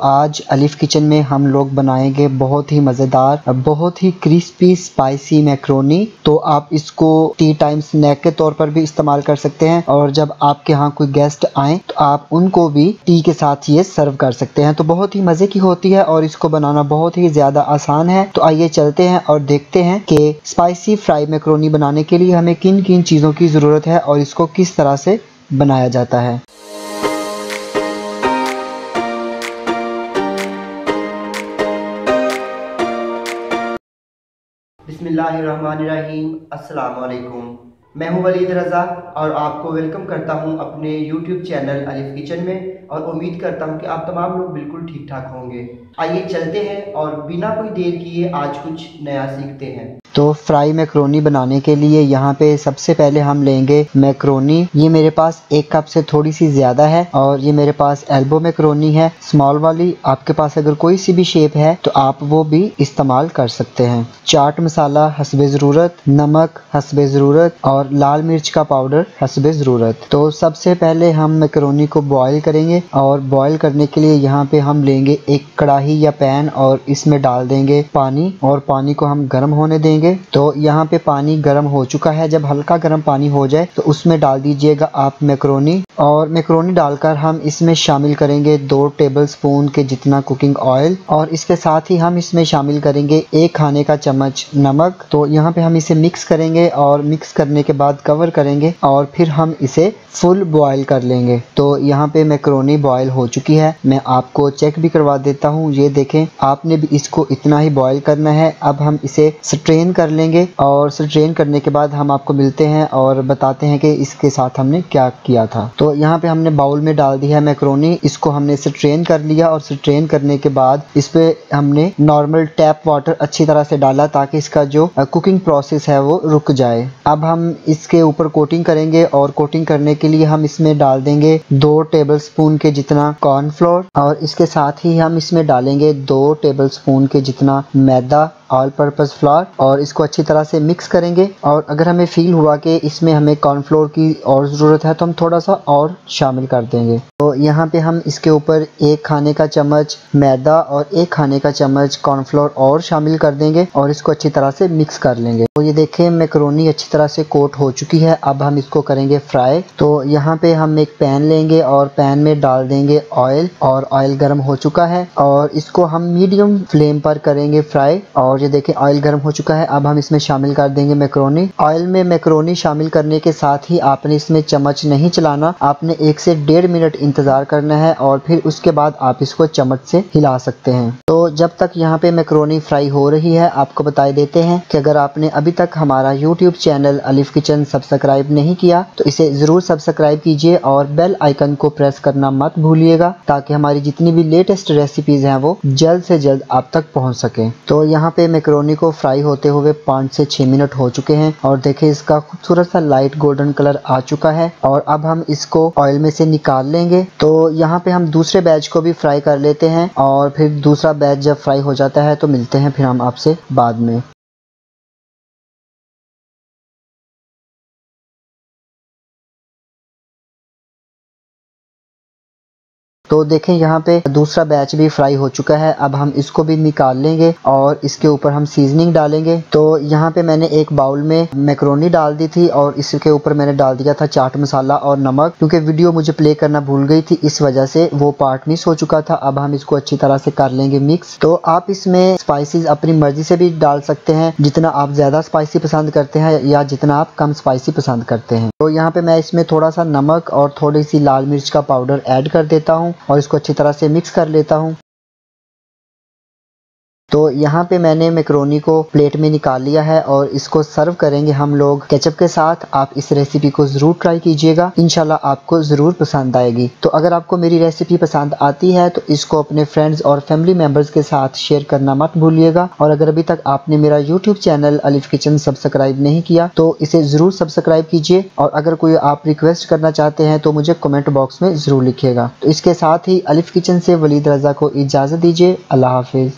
आज अलिफ किचन में हम लोग बनाएंगे बहुत ही मज़ेदार, बहुत ही क्रिस्पी स्पाइसी मैक्रोनी। तो आप इसको टी टाइम स्नैक के तौर पर भी इस्तेमाल कर सकते हैं और जब आपके यहाँ कोई गेस्ट आए तो आप उनको भी टी के साथ ये सर्व कर सकते हैं। तो बहुत ही मज़े की होती है और इसको बनाना बहुत ही ज़्यादा आसान है। तो आइए चलते हैं और देखते हैं कि स्पाइसी फ्राई मैक्रोनी बनाने के लिए हमें किन किन चीज़ों की ज़रूरत है और इसको किस तरह से बनाया जाता है। बिस्मिल्लाहिर्रहमानिर्रहीम। अस्सलाम वालेकुम। मैं हूं वलीद रज़ा और आपको वेलकम करता हूं अपने यूट्यूब चैनल अलिफ किचन में और उम्मीद करता हूं कि आप तमाम लोग बिल्कुल ठीक ठाक होंगे। आइए चलते हैं और बिना कोई देर किए आज कुछ नया सीखते हैं। तो फ्राई मैक्रोनी बनाने के लिए यहाँ पे सबसे पहले हम लेंगे मैक्रोनी। ये मेरे पास 1 कप से थोड़ी सी ज़्यादा है और ये मेरे पास एल्बो मैक्रोनी है, स्मॉल वाली। आपके पास अगर कोई सी भी शेप है तो आप वो भी इस्तेमाल कर सकते हैं। चाट मसाला हस्बे ज़रूरत, नमक हस्बे ज़रूरत और लाल मिर्च का पाउडर हस्बे ज़रूरत। तो सबसे पहले हम मैक्रोनी को बॉईल करेंगे और बॉईल करने के लिए यहाँ पे हम लेंगे एक कढ़ाई या पैन और इसमें डाल देंगे पानी और पानी को हम गर्म होने देंगे। तो यहाँ पे पानी गर्म हो चुका है। जब हल्का गर्म पानी हो जाए तो उसमें डाल दीजिएगा आप मैक्रोनी और मैक्रोनी डालकर हम इसमें शामिल करेंगे 2 टेबलस्पून के जितना कुकिंग ऑयल और इसके साथ ही हम इसमें शामिल करेंगे 1 खाने का चम्मच नमक। तो यहाँ पे हम इसे मिक्स करेंगे और मिक्स करने के बाद कवर करेंगे और फिर हम इसे फुल बॉयल कर लेंगे। तो यहाँ पे मैक्रोनी बॉयल हो चुकी है। मैं आपको चेक भी करवा देता हूँ। ये देखें, आपने भी इसको इतना ही बॉयल करना है। अब हम इसे स्ट्रेन कर लेंगे और स्ट्रेन करने के बाद हम आपको मिलते हैं और बताते हैं कि इसके साथ हमने क्या किया था। तो यहाँ पे हमने बाउल में डाल दी है मैक्रोनी। इसको हमने स्ट्रेन कर लिया और स्ट्रेन करने के बाद इस पे हमने नॉर्मल टैप वाटर अच्छी तरह से डाला ताकि इसका जो कुकिंग प्रोसेस है वो रुक जाए। अब हम इसके ऊपर कोटिंग करेंगे और कोटिंग करने के लिए हम इसमें डाल देंगे 2 टेबलस्पून के जितना कॉर्नफ्लोर और इसके साथ ही हम इसमें डालेंगे 2 टेबलस्पून के जितना मैदा ऑल पर्पस फ्लावर और इसको अच्छी तरह से मिक्स करेंगे। और अगर हमें फील हुआ कि इसमें हमें कॉर्नफ्लोर की और ज़रूरत है तो हम थोड़ा सा और शामिल कर देंगे। तो यहाँ पे हम इसके ऊपर 1 खाने का चम्मच मैदा और 1 खाने का चम्मच कॉर्नफ्लोर और शामिल कर देंगे और इसको अच्छी तरह से मिक्स कर लेंगे। तो ये देखें, मैक्रोनी अच्छी तरह से कोट हो चुकी है। अब हम इसको करेंगे फ्राई। तो यहाँ पे हम एक पैन लेंगे और पैन में डाल देंगे ऑयल और ऑयल गर्म हो चुका है और इसको हम मीडियम फ्लेम पर करेंगे फ्राई। और ये देखें, ऑयल गर्म हो चुका है। अब हम इसमें शामिल कर देंगे मैक्रोनी। ऑयल में मैक्रोनी शामिल करने के साथ ही आपने इसमें चम्मच नहीं चलाना, आपने 1 से 1.5 मिनट इंतजार करना है और फिर उसके बाद आप इसको चम्मच से हिला सकते हैं। तो जब तक यहाँ पे मैक्रोनी फ्राई हो रही है, आपको बता देते हैं कि अगर आपने अभी तक हमारा यूट्यूब चैनल अलिफ किचन सब्सक्राइब नहीं किया तो इसे ज़रूर सब्सक्राइब कीजिए और बेल आइकन को प्रेस करना मत भूलिएगा ताकि हमारी जितनी भी लेटेस्ट रेसिपीज़ हैं वो जल्द से जल्द आप तक पहुँच सकें। तो यहाँ पे मैक्रोनी को फ्राई होते हुए 5 से 6 मिनट हो चुके हैं और देखिए इसका खूबसूरत सा लाइट गोल्डन कलर आ चुका है और अब हम इसको ऑयल में से निकाल लेंगे। तो यहाँ पे हम दूसरे बैच को भी फ्राई कर लेते हैं और फिर दूसरा बैच जब फ्राई हो जाता है तो मिलते हैं फिर हम आपसे बाद में। तो देखें, यहाँ पे दूसरा बैच भी फ्राई हो चुका है। अब हम इसको भी निकाल लेंगे और इसके ऊपर हम सीजनिंग डालेंगे। तो यहाँ पे मैंने एक बाउल में मैक्रोनी डाल दी थी और इसके ऊपर मैंने डाल दिया था चाट मसाला और नमक, क्योंकि वीडियो मुझे प्ले करना भूल गई थी, इस वजह से वो पार्ट मिस हो चुका था। अब हम इसको अच्छी तरह से कर लेंगे मिक्स। तो आप इसमें स्पाइसेस अपनी मर्जी से भी डाल सकते हैं, जितना आप ज़्यादा स्पाइसी पसंद करते हैं या जितना आप कम स्पाइसी पसंद करते हैं। तो यहाँ पे मैं इसमें थोड़ा सा नमक और थोड़ी सी लाल मिर्च का पाउडर ऐड कर देता हूँ और इसको अच्छी तरह से मिक्स कर लेता हूँ। तो यहाँ पे मैंने मैक्रोनी को प्लेट में निकाल लिया है और इसको सर्व करेंगे हम लोग केचप के साथ। आप इस रेसिपी को ज़रूर ट्राई कीजिएगा, इंशाल्लाह आपको ज़रूर पसंद आएगी। तो अगर आपको मेरी रेसिपी पसंद आती है तो इसको अपने फ्रेंड्स और फैमिली मेम्बर्स के साथ शेयर करना मत भूलिएगा। और अगर अभी तक आपने मेरा यूट्यूब चैनल अलिफ किचन सब्सक्राइब नहीं किया तो इसे ज़रूर सब्सक्राइब कीजिए और अगर कोई आप रिक्वेस्ट करना चाहते हैं तो मुझे कमेंट बॉक्स में ज़रूर लिखिएगा। तो इसके साथ ही अलिफ किचन से वलीद रज़ा को इजाज़त दीजिए। अल्लाह हाफिज़।